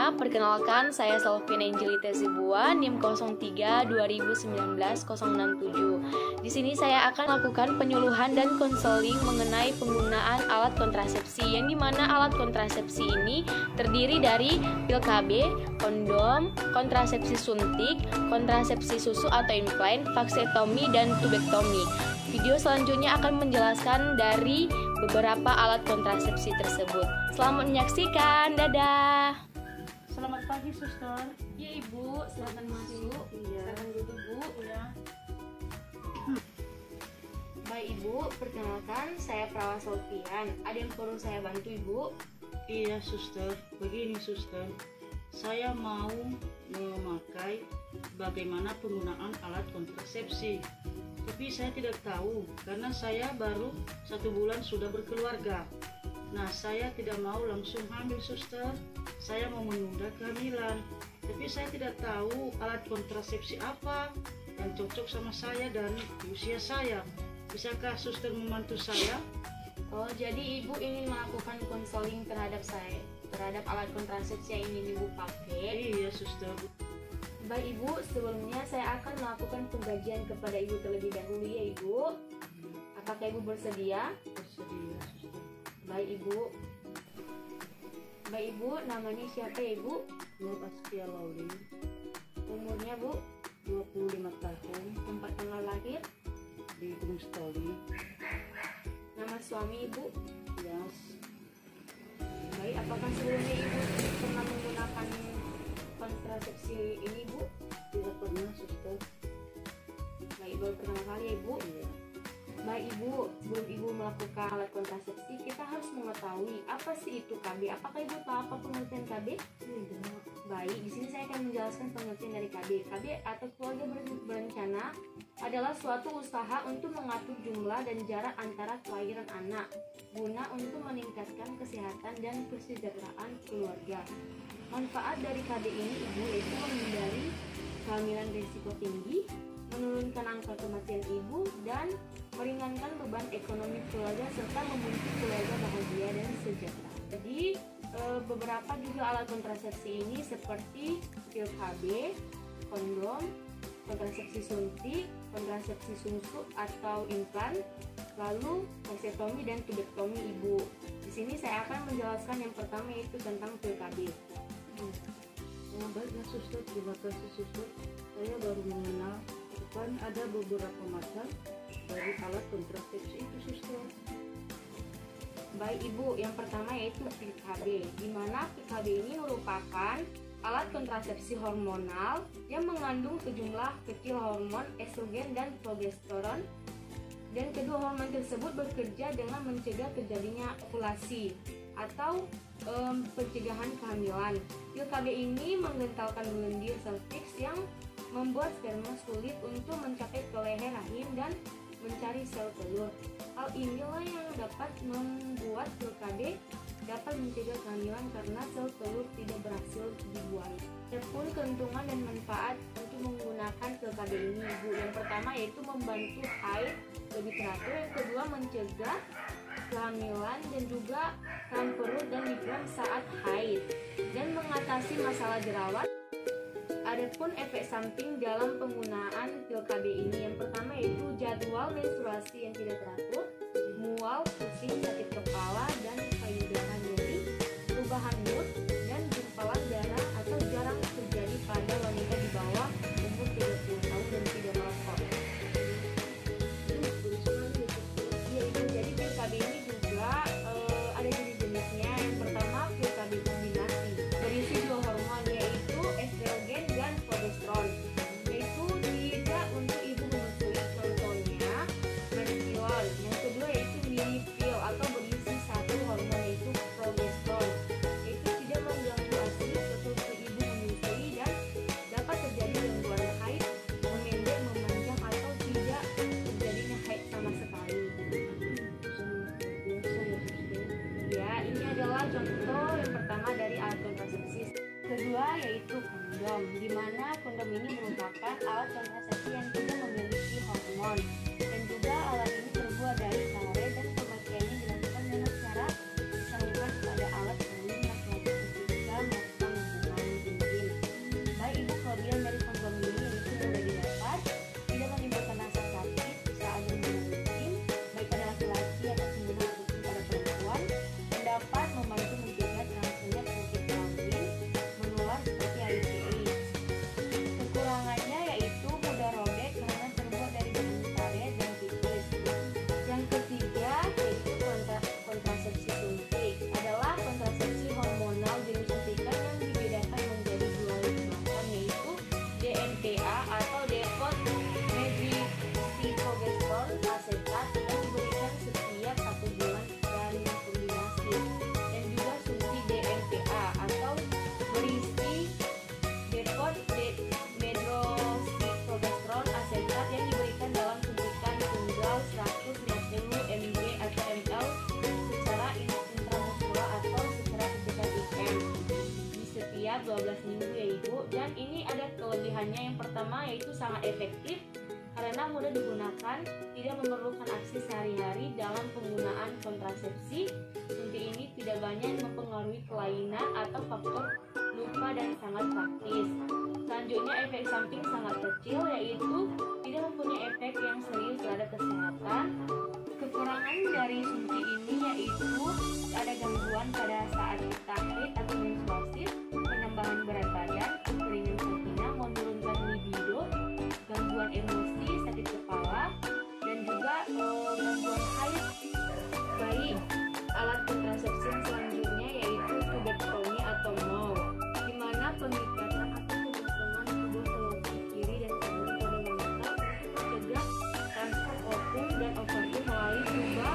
semuanya, perkenalkan saya Selvin Angelita Zibuan, NIM 03 2019 067. Di sini saya akan lakukan penyuluhan dan konseling mengenai penggunaan alat kontrasepsi, yang dimana alat kontrasepsi ini terdiri dari pil KB, kondom, kontrasepsi suntik, kontrasepsi susu atau implant, vaksektomi, dan tubektomi. Video selanjutnya akan menjelaskan dari beberapa alat kontrasepsi tersebut. Selamat menyaksikan, dadah. Selamat pagi, suster. Ya Ibu, silakan masuk. Iya. Silakan duduk Bu. Ya. Baik Ibu, perkenalkan saya Prawa Sofian. Ada yang perlu saya bantu Ibu? Iya, suster. Begini, suster. Saya mau memakai bagaimana penggunaan alat kontrasepsi. Tapi saya tidak tahu karena saya baru 1 bulan sudah berkeluarga. Nah, saya tidak mau langsung hamil, suster. Saya mau menunda kehamilan. Tapi saya tidak tahu alat kontrasepsi apa yang cocok sama saya dan usia saya. Bisakah suster membantu saya? Oh, jadi Ibu ingin melakukan konseling terhadap alat kontrasepsi yang ingin Ibu pakai? Iya, suster. Baik Ibu, sebelumnya saya akan melakukan pengkajian kepada Ibu terlebih dahulu ya Ibu. Apakah Ibu bersedia? Bersedia, suster. Baik Ibu. Baik Ibu, namanya siapa ya Ibu? Nur Askia Lauli, Umurnya Bu? 25 tahun, Tempat tanggal lahir? di Gunung Stoli. Nama suami Ibu? Yes. Baik, apakah sebelumnya Ibu pernah menggunakan kontrasepsi ini Bu? Tidak pernah, suster. Baik, baru pertama kali ya Ibu? Iya. Baik Ibu, sebelum Ibu melakukan alat kontrasepsi, kita harus mengetahui apa sih itu KB. Apakah Ibu tahu apa pengertian KB? Tidak. Baik, di sini saya akan menjelaskan pengertian dari KB. KB atau keluarga berencana adalah suatu usaha untuk mengatur jumlah dan jarak antara kelahiran anak guna untuk meningkatkan kesehatan dan kesejahteraan keluarga. Manfaat dari KB ini Ibu yaitu menghindari kehamilan risiko tinggi, menurunkan angka kematian ibu, dan meringankan beban ekonomi keluarga serta membentuk keluarga bahagia dan sejahtera. Jadi beberapa juga alat kontrasepsi ini seperti pil KB, kondom, kontrasepsi suntik, kontrasepsi susu atau implan, lalu vaksektomi dan tubektomi Ibu. Di sini saya akan menjelaskan yang pertama yaitu tentang pil KB. Baiklah, suster. Terima kasih, suster. Saya baru mengenal kan ada beberapa macam dari alat kontrasepsi itu, suster. Baik Ibu, yang pertama yaitu pil KB, di mana pil KB ini merupakan alat kontrasepsi hormonal yang mengandung sejumlah kecil hormon estrogen dan progesteron, dan kedua hormon tersebut bekerja dengan mencegah terjadinya ovulasi atau pencegahan kehamilan. Pil KB ini menggentalkan lendir serviks yang membuat sperma sulit untuk mencapai ke leher rahim dan mencari sel telur. Hal inilah yang dapat membuat pil KB dapat mencegah kehamilan karena sel telur tidak berhasil dibuang. Adapun keuntungan dan manfaat untuk menggunakan pil KB ini Ibu, yang pertama yaitu membantu haid lebih teratur, yang kedua mencegah kehamilan dan juga kram perut dan migran saat haid, dan mengatasi masalah jerawat. Adapun efek samping dalam penggunaan pil KB ini, yang pertama yaitu jadwal menstruasi yang tidak teratur, mual, pusing, sakit kepala, dan payudara nyeri, perubahan mood, dan gumpalan darah atau jarang terjadi pada wanita di bawah umur 30 tahun dan tidak merokok. Ya, Ibu, jadi pil KB ini juga ada jenis-jenisnya. Yang pertama pil KB kombinasi berisi 2 hormon yaitu estrogen dan progesteron, yaitu tidak untuk ibu menyusui, contohnya Menopil. Yang kedua yaitu mini pil atau berisi 1 hormon pertama yaitu sangat efektif karena mudah digunakan, tidak memerlukan aksi sehari-hari dalam penggunaan kontrasepsi. Suntik ini tidak banyak mempengaruhi kelainan atau faktor lupa dan sangat praktis. Selanjutnya, efek samping sangat kecil, yaitu tidak mempunyai efek yang serius terhadap kesehatan. Kekurangan dari suntik ini yaitu ada gangguan pada saat kita haid atau menstruasi, penambahan berat badan, kekeringan vagina, menurunkan libido, gangguan emosi, sakit kepala, dan juga gangguan haid. Baik, alat kontrasepsi yang selanjutnya yaitu tubektomi atau MOW, di mana pengikatan atau pengosongan tubuh falopik kiri dan kanan pada wanita untuk mencegah transport ovum dan ovarium melalui tuba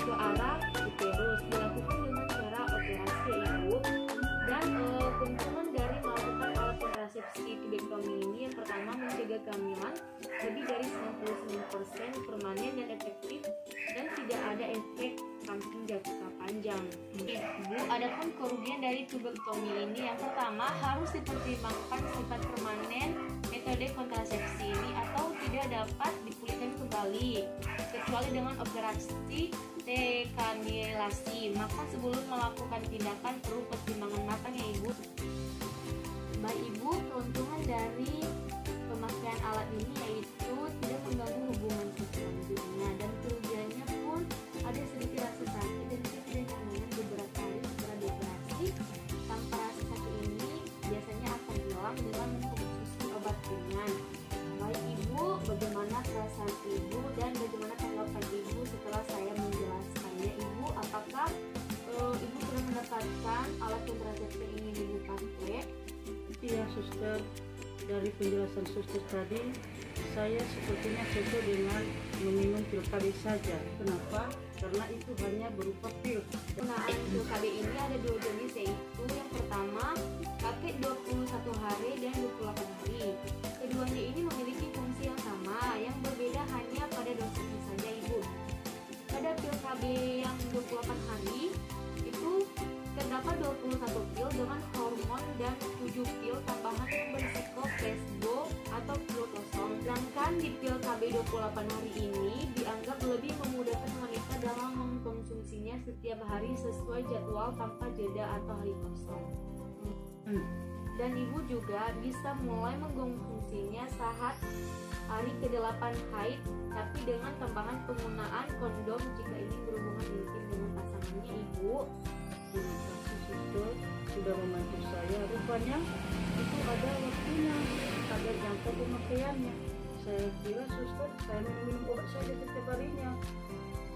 ke arah uterus, dilakukan dengan cara operasi ibu. Dan keuntungan dari melakukan alat kontrasepsi tubektomi ini yang pertama mencegah kehamilan lebih dari 99% permanen dan efektif, dan tidak ada efek samping jangka panjang. Ibu, adapun kerugian dari tubektomi ini yang pertama harus dipertimbangkan sifat permanen metode kontrasepsi ini atau tidak dapat dipulihkan kembali kecuali dengan operasi dekanilasi. Maka sebelum melakukan tindakan perlu pertimbangan matang ya ibu. Baik ibu, keuntungan dari pemakaian alat ini yaitu tidak mengganggu hubungan selanjutnya, dan kerugiannya pun ada sedikit rasa sakit dan ketidaknyamanan beberapa hari setelah dioperasi. Tanpa rasa sakit ini biasanya akan hilang dengan mengkonsumsi obat ringan. Baik ibu, bagaimana perasaan ibu dan bagaimana tanggapan ibu setelah saya menjelaskannya ibu? Apakah ibu sudah mendapatkan alat kontrasepsi yang ingin ibu pakai? Iya suster, dari penjelasan suster tadi saya sepertinya cocok dengan meminum pil KB saja. Kenapa? Karena itu hanya berupa pil. Penggunaan pil KB ini ada dua jenis, yaitu yang pertama pakai 21 hari dan 28 hari. Keduanya ini memiliki fungsi yang sama, yang berbeda hanya pada dosisnya saja ibu. Pada pil KB yang 28 hari itu terdapat 21 pil dengan hormon dan 7 pil tambahan yang berisiko placebo atau pil kosong. Sedangkan di pil KB 28 hari ini dianggap lebih memudahkan wanita dalam mengkonsumsinya setiap hari sesuai jadwal tanpa jeda atau hari kosong. Dan ibu juga bisa mulai mengkonsumsinya saat hari ke-8 haid, tapi dengan tambahan penggunaan kondom jika ingin berhubungan intim dengan pasangannya ibu. Terima kasih suster sudah membantu saya. Rupanya itu ada waktunya, ada jangka pemakaiannya. Saya kira suster saya minum obat saja setiap harinya.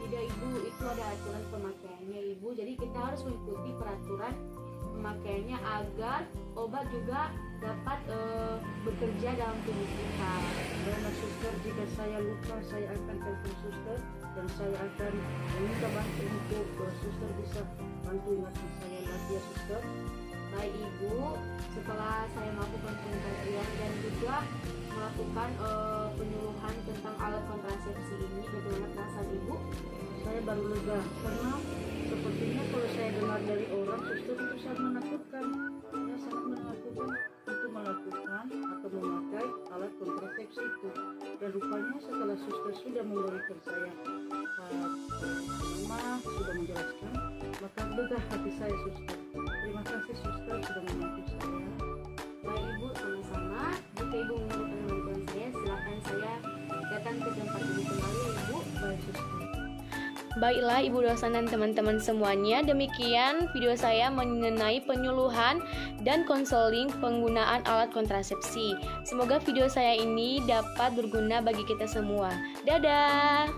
Tidak ibu, itu ada aturan pemakaiannya ibu. Jadi kita harus mengikuti peraturan pemakaiannya agar obat juga dapat bekerja dalam tubuh kita. Karena suster, jika saya lupa saya akan telepon suster dan saya akan meminta bantu untuk suster bisa bantu ingatkan saya lagi ya suster. Baik ibu, setelah saya melakukan pengkajian dan juga melakukan penyuluhan tentang alat kontrasepsi ini, bagaimana perasaan ibu? Saya baru lega karena sepertinya kalau saya dengar dari orang suster itu sangat menakutkan. Saya sangat menakutkan untuk melakukan atau memakai alat kontrasepsi itu. Dan rupanya setelah suster sudah memberikan saya sudah menjelaskan, maka lega hati saya suster. Terima kasih suster sudah membantu saya. Baik ibu, sama-sama. Jika ibu memerlukan bantuan saya, silakan saya datang ke tempat ibu kembali ya ibu. Baik suster. Baiklah ibu dosen dan teman-teman semuanya, demikian video saya mengenai penyuluhan dan konseling penggunaan alat kontrasepsi. Semoga video saya ini dapat berguna bagi kita semua. Dadah!